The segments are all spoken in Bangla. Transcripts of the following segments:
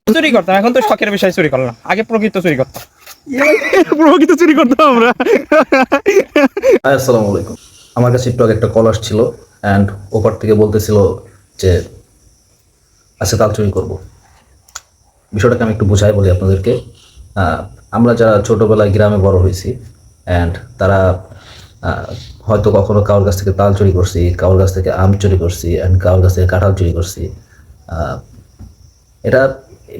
চুরি করতাম, এখন তো শখের বিষয় চুরি করলাম, আগে প্রকৃত চুরি করতাম। প্রকৃত চুরি করতাম আমরা। আসসালামু আলাইকুম। আমার কাছে একটু আগে একটা কল আসছিল অ্যান্ড ওপার থেকে বলতেছিল যে আজকে তাল চুরি করবো। বিষয়টাকে আমি একটু বুঝাই বলি আপনাদেরকে। আমরা যারা ছোটোবেলায় গ্রামে বড় হয়েছি অ্যান্ড তারা হয়তো কখনো কারোর কাছ থেকে তাল চুরি করছি, কারোর কাছ থেকে আম চুরি করছি অ্যান্ড কারোর কাছ থেকে কাঁঠাল চুরি করছি। এটা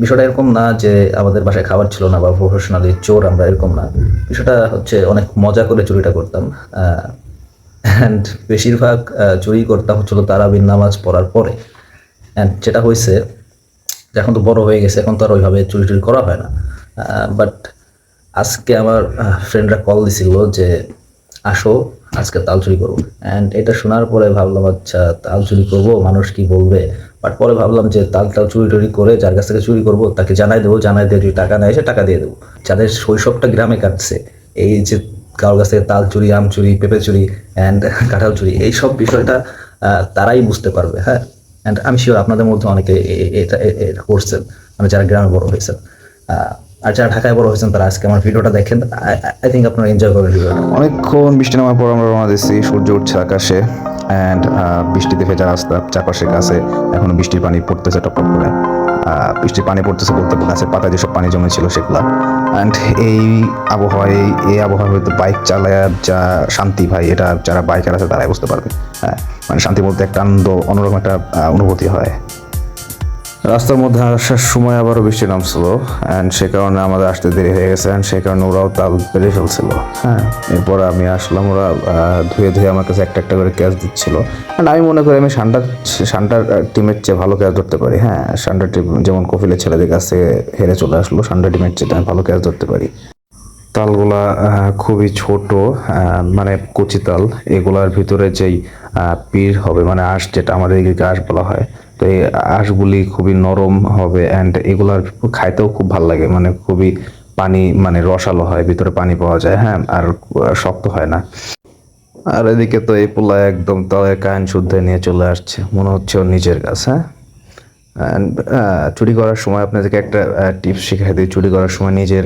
বিষয়টা এরকম না যে আমাদের বাসায় খাবার ছিল না বা প্রফেশনালি চোর আমরা, এরকম না। বিষয়টা হচ্ছে অনেক মজা করে চুরিটা করতাম। অ্যান্ড বেশিরভাগ চুরি করতাম হচ্ছিল তারাবির নামাজ পড়ার পরে। অ্যান্ড যেটা হয়েছে যে এখন তো বড় হয়ে গেছে, এখন তো আর ওইভাবে চুরি টুরি করা হয় না। বাট আজকে আমার ফ্রেন্ডরা কল দিছিল যে আসো আজকে তাল চুরি করবো। অ্যান্ড এটা শোনার পরে ভাবলাম আচ্ছা তাল চুরি করবো, মানুষ কি বলবে। বাট পরে ভাবলাম যে তাল চুরি টুরি করে যার কাছ থেকে চুরি করবো তাকে জানাই দেবো, জানাই দিয়ে যদি টাকা নেয় সে টাকা দিয়ে দেবো। যাদের শৈশবটা গ্রামে কাটছে, এই যে কারোর কাছ থেকে তাল চুরি, আম চুরি, পেঁপে চুরি অ্যান্ড কাঁঠাল চুরি, এইসব বিষয়টা তারাই বুঝতে পারবে। হ্যাঁ, অ্যান্ড আমি শিওর আপনাদের মধ্যে অনেকে এটা করছেন, মানে যারা গ্রামে বড় হয়েছেন। আর যারা ঢাকায় বড় হয়েছেন তারা আজকে আমার ভিডিওটা দেখেন। আই থিঙ্ক আপনারা এনজয় করবেন ভিডিওটা। অনেকক্ষণ বৃষ্টি নামার পর আমরা রওনা দিচ্ছি, সূর্য উঠছে আকাশে অ্যান্ড বৃষ্টিতে ভেজা রাস্তা, চারপাশের গাছে এখনো বৃষ্টির পানি পড়তেছে টপ টপ করে। বৃষ্টির পানি পড়তেছে বলতে গাছের পাতায় যেসব পানি জমেছিল সেগুলা। অ্যান্ড এই আবহাওয়া হয়তো বাইক চালায় যা শান্তি ভাই, এটা যারা বাইকার আছে তারাই বুঝতে পারবে। হ্যাঁ, মানে শান্তির মধ্যে একটা আনন্দ, অন্যরকম একটা অনুভূতি হয়। রাস্তার মধ্যে আসার সময় আবারও বৃষ্টি নামছিল অ্যান্ড সে কারণে আমাদের আসতে দেরি হয়ে গেছে অ্যান্ড সে কারণে ওরাও তাল পেরে ফেলছিল। হ্যাঁ, এরপর আমি আসলাম, ওরা ধুয়ে ধুয়ে আমার কাছে একটা একটা করে ক্যাচ দিচ্ছিল অ্যান্ড আমি মনে করি আমি সান্টার টিমের চেয়ে ভালো ক্যাচ ধরতে পারি। হ্যাঁ, সান্টার টিম যেমন কফিলের ছেলেদের কাছে হেরে চলে আসলো, সান্টার টিমের চেয়ে আমি ভালো ক্যাচ ধরতে পারি। তালগুলা খুবই ছোট, মানে কচি তাল। এগুলার ভিতরে যেই পির হবে, মানে আঁশ, যেটা আমাদের এদিকে আঁশ বলা হয়, তো এই আঁশগুলি খুবই নরম হবে অ্যান্ড এগুলার খাইতেও খুব ভালো লাগে, মানে খুবই পানি, মানে রসালো হয়, ভিতরে পানি পাওয়া যায়। হ্যাঁ, আর শক্ত হয় না। আর এদিকে তো এই পোলা একদম তালের কায়ন শুদ্ধ নিয়ে চলে আসছে, মনে হচ্ছে ওর নিজের কাছে। হ্যাঁ, অ্যান্ড চুরি করার সময় আপনাদেরকে একটা টিপস শিখাই দিই। চুরি করার সময় নিজের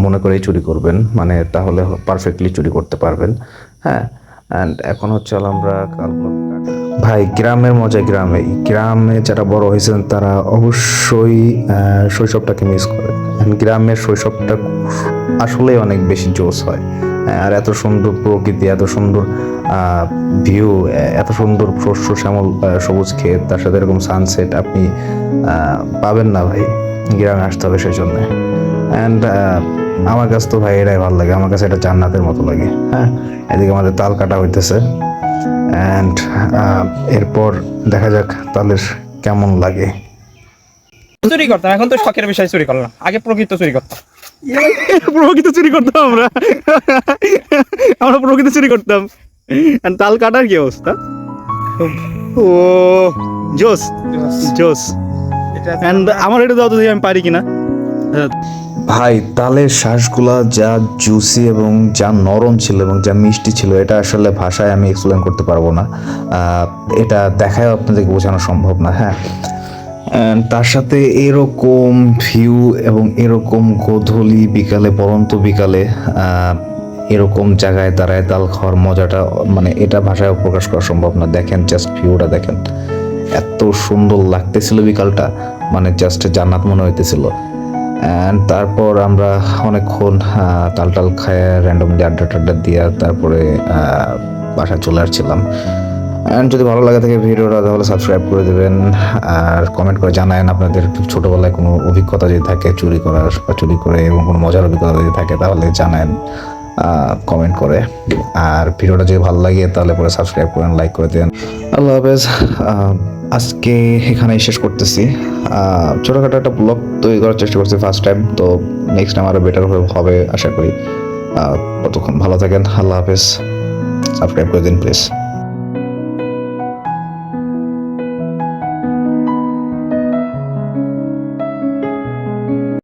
মনে করেই চুরি করবেন, মানে তাহলে পারফেক্টলি চুরি করতে পারবেন। হ্যাঁ, অ্যান্ড এখন হচ্ছে আমরা ভাই গ্রামের মজা গ্রামেই। গ্রামে যারা বড় হয়েছেন তারা অবশ্যই শৈশবটাকে মিস করেন। গ্রামের শৈশবটা আসলেই অনেক বেশি জোশ হয়। আর এত সুন্দর প্রকৃতি, এত সুন্দর ভিউ, এত সুন্দর শস্য শ্যামল সবুজ ক্ষেত, তার সাথে এরকম সানসেট আপনি পাবেন না ভাই, গ্রামে আসতে হবে সেই জন্যে। অ্যান্ড আমার কাছে তো ভাই এটাই ভালো লাগে, আমার কাছে এটা জান্নাতের মতো লাগে। হ্যাঁ, এদিকে আমাদের তাল কাটা হইতেছে অ্যান্ড এরপর দেখা যাক তালের কেমন লাগে। চুরি করতাম, এখন তো শখের বিষয় চুরি করলাম, আগে প্রকৃত চুরি করতাম। প্রকৃত চুরি করতাম আমরা প্রকৃত চুরি করতাম। তাল কাটার কি অবস্থা? ও জোস জোস। এন্ড আমার এটা দাও তো দেখি আমি পারি কিনা। ভাই তালের শ্বাসগুলা যা জুসি এবং যা নরম ছিল এবং যা মিষ্টি ছিল, এটা আসলে ভাষায় আমি এক্সপ্লেন করতে পারবো না। এটা দেখায় আপনাদেরকে বোঝানো সম্ভব না। হ্যাঁ, তার সাথে এরকম ভিউ এবং এরকম গোধূলি বিকালে, পরন্ত বিকালে এরকম জায়গায় দাঁড়ায় তাল খাওয়ার মজাটা, মানে এটা ভাষায় প্রকাশ করা সম্ভব না। দেখেন জাস্ট ভিউটা দেখেন, এত সুন্দর লাগতেছিল বিকালটা, মানে জাস্ট জান্নাত মনে হইতেছিল। অ্যান্ড তারপর আমরা অনেকক্ষণ তাল খায় র্যান্ডমলি আড্ডা টাড্ডা দিয়া তারপরে বাসায় চলে আসছিলাম। অ্যান্ড যদি ভালো লাগে থাকে ভিডিওটা তাহলে সাবস্ক্রাইব করে দেবেন আর কমেন্ট করে জানায়েন আপনাদের ছোটোবেলায় কোনো অভিজ্ঞতা যদি থাকে চুরি করার বা চুরি করে এবং কোনো মজার অভিজ্ঞতা যদি থাকে তাহলে জানায়েন কমেন্ট করে। আর ভিডিওটা যদি ভালো লাগে তাহলে পরে সাবস্ক্রাইব করেন, লাইক করে দেন। আল্লাহ হাফেজ। আজকে এখানেই শেষ করতেছি। ছোটোখাটো একটা ব্লগ তৈরি করার চেষ্টা করছি ফার্স্ট টাইম, তো নেক্সট টাইম আরও বেটার হবে আশা করি। ততক্ষণ ভালো থাকেন, আল্লাহ হাফেজ। সাবস্ক্রাইব করে দিন প্লিজ।